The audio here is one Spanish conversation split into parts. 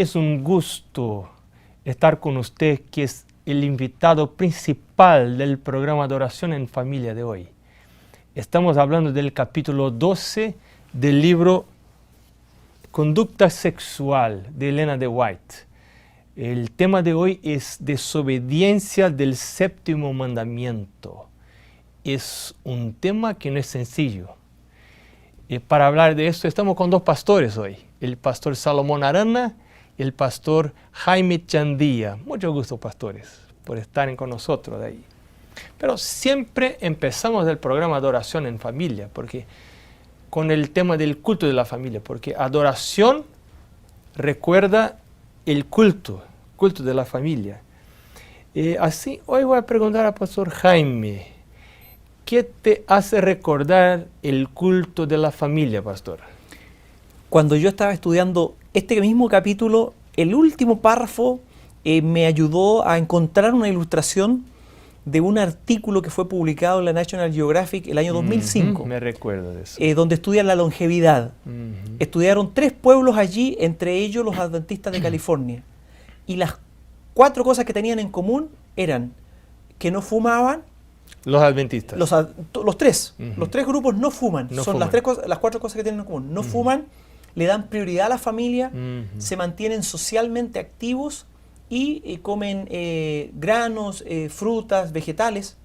Es un gusto estar con usted, que es el invitado principal del programa de oración en familia de hoy. Estamos hablando del capítulo 12 del libro Conducta Sexual de Elena de White. El tema de hoy es desobediencia del séptimo mandamiento. Es un tema que no es sencillo. Para hablar de esto estamos con dos pastores hoy, el pastor Salomón Arana y el pastor Jaime Chandía. Mucho gusto, pastores, por estar con nosotros de ahí. Pero siempre empezamos el programa de oración en familia, porque con el tema del culto de la familia, porque adoración recuerda el culto de la familia. Así, hoy voy a preguntar al pastor Jaime, ¿qué te hace recordar el culto de la familia, pastor? Cuando yo estaba estudiando este mismo capítulo, el último párrafo me ayudó a encontrar una ilustración de un artículo que fue publicado en la National Geographic el año 2005. Me recuerdo de eso. Donde estudian la longevidad. Estudiaron 3 pueblos allí, entre ellos los adventistas de California. Y las 4 cosas que tenían en común eran que no fumaban. Los adventistas. Los tres grupos no fuman. Son las 4 cosas que tienen en común. No fuman, le dan prioridad a la familia, se mantienen socialmente activos y comen granos, frutas, vegetales.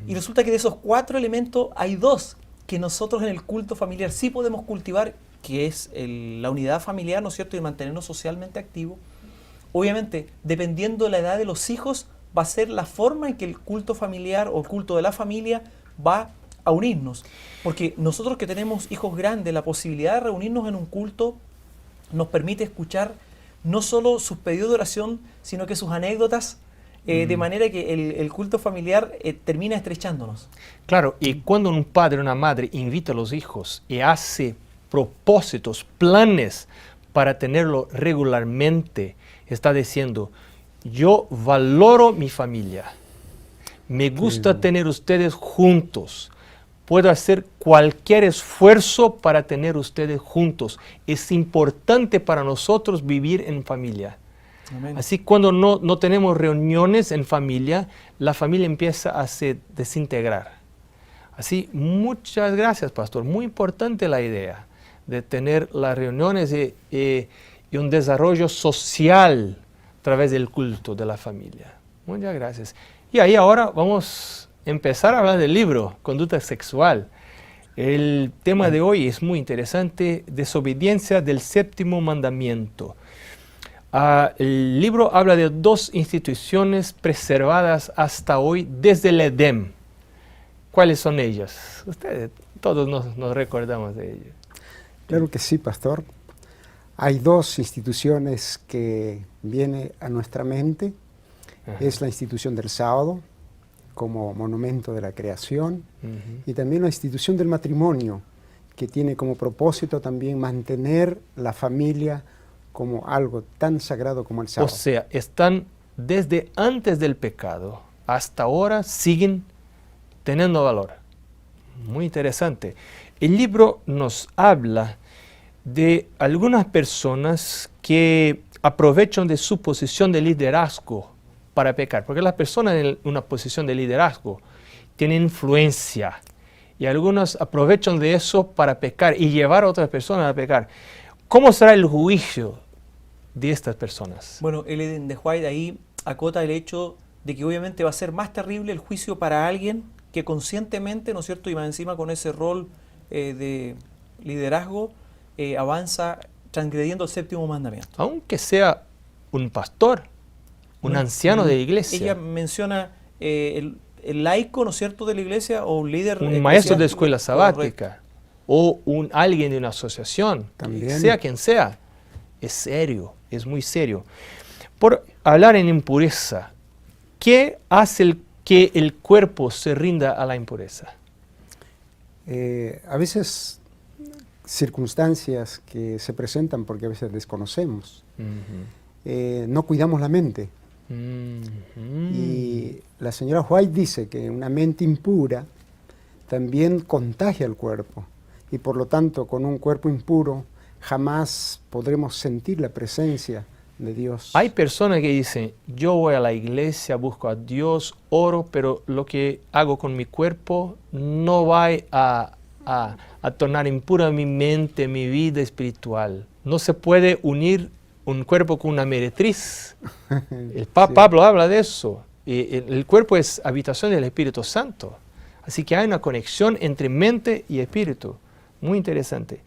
Y resulta que de esos 4 elementos hay 2 que nosotros en el culto familiar sí podemos cultivar, que es la unidad familiar, ¿no es cierto?, y mantenernos socialmente activos. Obviamente, dependiendo de la edad de los hijos, va a ser la forma en que el culto familiar o el culto de la familia va a unirnos. Porque nosotros que tenemos hijos grandes, la posibilidad de reunirnos en un culto nos permite escuchar no solo sus pedidos de oración, sino que sus anécdotas, de manera que el culto familiar termina estrechándonos. Claro, y cuando un padre o una madre invita a los hijos y hace propósitos, planes para tenerlo regularmente, está diciendo: yo valoro mi familia, me gusta tener ustedes juntos, puedo hacer cualquier esfuerzo para tener ustedes juntos. Es importante para nosotros vivir en familia. Amén. Así, cuando no tenemos reuniones en familia, la familia empieza a se desintegrar. Así, muchas gracias, pastor. Muy importante la idea de tener las reuniones y un desarrollo social a través del culto de la familia. Muchas gracias. Y ahí ahora vamos a empezar a hablar del libro, Conducta Sexual. El tema de hoy es muy interesante, desobediencia del séptimo mandamiento. El libro habla de 2 instituciones preservadas hasta hoy desde el Edén. ¿Cuáles son ellas? Ustedes, todos nos recordamos de ellas. Claro que sí, pastor. Hay 2 instituciones que vienen a nuestra mente. Ajá. Es la institución del sábado, como monumento de la creación, y también la institución del matrimonio, que tiene como propósito también mantener la familia como algo tan sagrado como el sábado. O sea, están desde antes del pecado hasta ahora, siguen teniendo valor. Muy interesante. El libro nos habla de algunas personas que aprovechan de su posición de liderazgo para pecar, porque las personas en una posición de liderazgo tienen influencia y algunos aprovechan de eso para pecar y llevar a otras personas a pecar. ¿Cómo será el juicio de estas personas? Bueno, Ellen de White ahí acota el hecho de que obviamente va a ser más terrible el juicio para alguien que conscientemente, ¿no es cierto?, y más encima con ese rol de liderazgo, avanza transgrediendo el séptimo mandamiento. Aunque sea un pastor, un anciano de la iglesia. Ella menciona el laico, ¿no es cierto?, de la iglesia, o un líder. Un maestro de escuela sabática, o alguien de una asociación, también. Sea quien sea. Es serio, es muy serio. Por hablar en impureza, ¿qué hace que el cuerpo se rinda a la impureza? A veces circunstancias que se presentan porque a veces desconocemos. No cuidamos la mente. Y la señora White dice que una mente impura también contagia el cuerpo. Y por lo tanto, con un cuerpo impuro, jamás podremos sentir la presencia de Dios. Hay personas que dicen, yo voy a la iglesia, busco a Dios, oro, pero lo que hago con mi cuerpo no va a tornar impura mi mente, mi vida espiritual. No se puede unir un cuerpo con una meretriz. El Pablo habla de eso. El cuerpo es habitación del Espíritu Santo. Así que hay una conexión entre mente y espíritu. Muy interesante.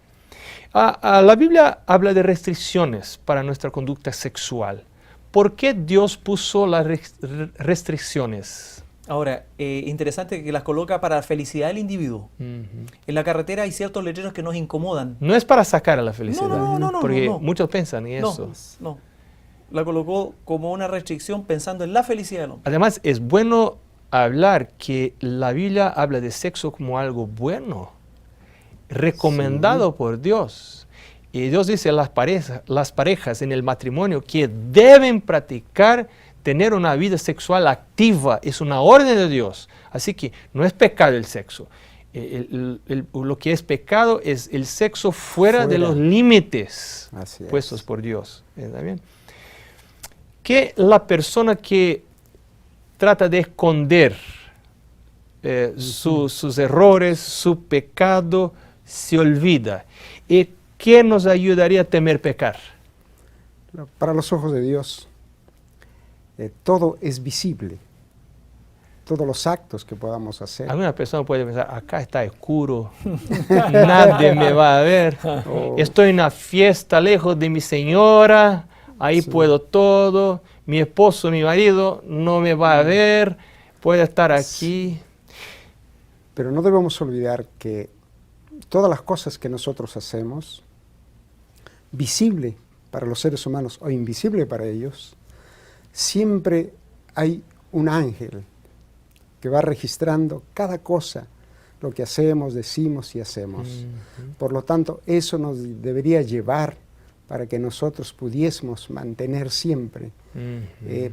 La Biblia habla de restricciones para nuestra conducta sexual. ¿Por qué Dios puso las restricciones? Ahora, interesante que las coloca para la felicidad del individuo. En la carretera hay ciertos letreros que nos incomodan. No es para sacar a la felicidad. No, porque muchos piensan en eso. No. La colocó como una restricción pensando en la felicidad del hombre. Además, es bueno hablar que la Biblia habla de sexo como algo bueno, recomendado por Dios. Y Dios dice a las parejas en el matrimonio que deben practicar tener una vida sexual activa. Es una orden de Dios. Así que no es pecado el sexo. Lo que es pecado es el sexo fuera de los límites puestos por Dios. ¿Está bien? Que la persona que trata de esconder sus errores, su pecado, se olvida. ¿Y qué nos ayudaría a temer pecar? Para los ojos de Dios, todo es visible. Todos los actos que podamos hacer. Alguna persona puede pensar, acá está oscuro, nadie me va a ver. Estoy en una fiesta lejos de mi señora, ahí puedo todo. Mi esposo, mi marido no me va a ver, puede estar aquí. Pero no debemos olvidar que todas las cosas que nosotros hacemos, visible para los seres humanos o invisible para ellos, siempre hay un ángel que va registrando cada cosa, lo que hacemos, decimos y hacemos. Por lo tanto, eso nos debería llevar para que nosotros pudiésemos mantener siempre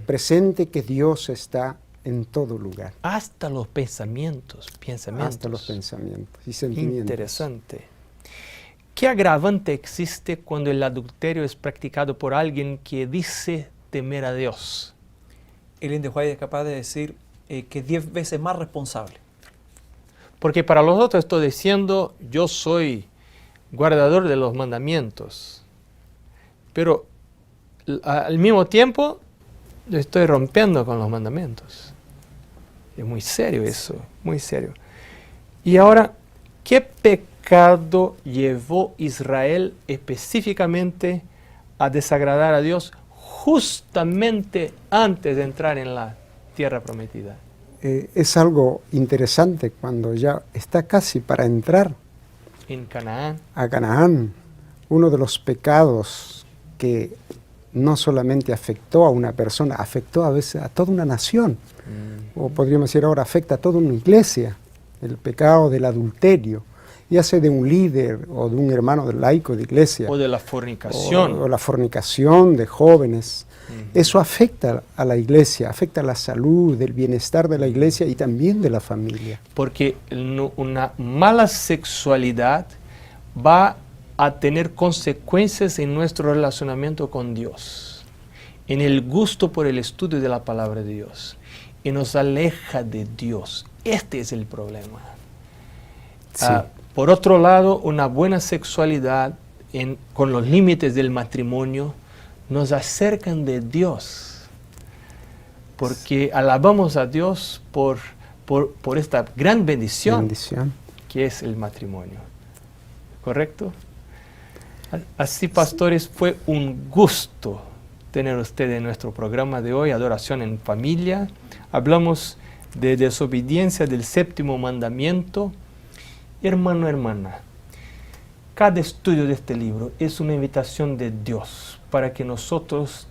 presente que Dios está en todo lugar. Hasta los pensamientos. Hasta los pensamientos y sentimientos. Interesante. ¿Qué agravante existe cuando el adulterio es practicado por alguien que dice temer a Dios? Ellen de White es capaz de decir que es 10 veces más responsable. Porque para los otros estoy diciendo, yo soy guardador de los mandamientos. Pero al mismo tiempo, yo estoy rompiendo con los mandamientos. Es muy serio eso, muy serio. Y ahora, ¿qué pecado llevó Israel específicamente a desagradar a Dios justamente antes de entrar en la tierra prometida? Es algo interesante cuando ya está casi para entrar en Canaán. A Canaán, uno de los pecados que no solamente afectó a una persona, afectó a veces a toda una nación, o podríamos decir ahora afecta a toda una iglesia, el pecado del adulterio, ya sea de un líder o de un hermano laico de iglesia. O de la fornicación. O la fornicación de jóvenes. Eso afecta a la iglesia, afecta a la salud, el bienestar de la iglesia y también de la familia. Porque una mala sexualidad va a tener consecuencias en nuestro relacionamiento con Dios, en el gusto por el estudio de la palabra de Dios, y nos aleja de Dios. Este es el problema. Sí. Por otro lado, una buena sexualidad con los límites del matrimonio nos acercan de Dios, porque alabamos a Dios por esta gran bendición que es el matrimonio. ¿Correcto? Así, pastores, fue un gusto tener ustedes en nuestro programa de hoy, Adoración en Familia. Hablamos de desobediencia del séptimo mandamiento. Hermano, hermana, cada estudio de este libro es una invitación de Dios para que nosotros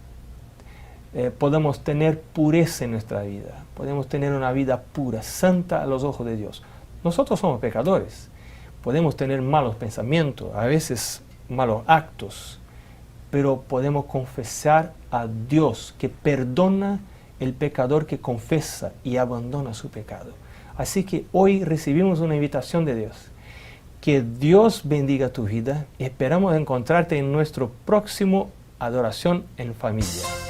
podamos tener pureza en nuestra vida, podemos tener una vida pura, santa a los ojos de Dios. Nosotros somos pecadores, podemos tener malos pensamientos, a veces malos actos, pero podemos confesar a Dios que perdona el pecador que confesa y abandona su pecado. Así que hoy recibimos una invitación de Dios. Que Dios bendiga tu vida. Esperamos encontrarte en nuestro próximo Adoración en Familia.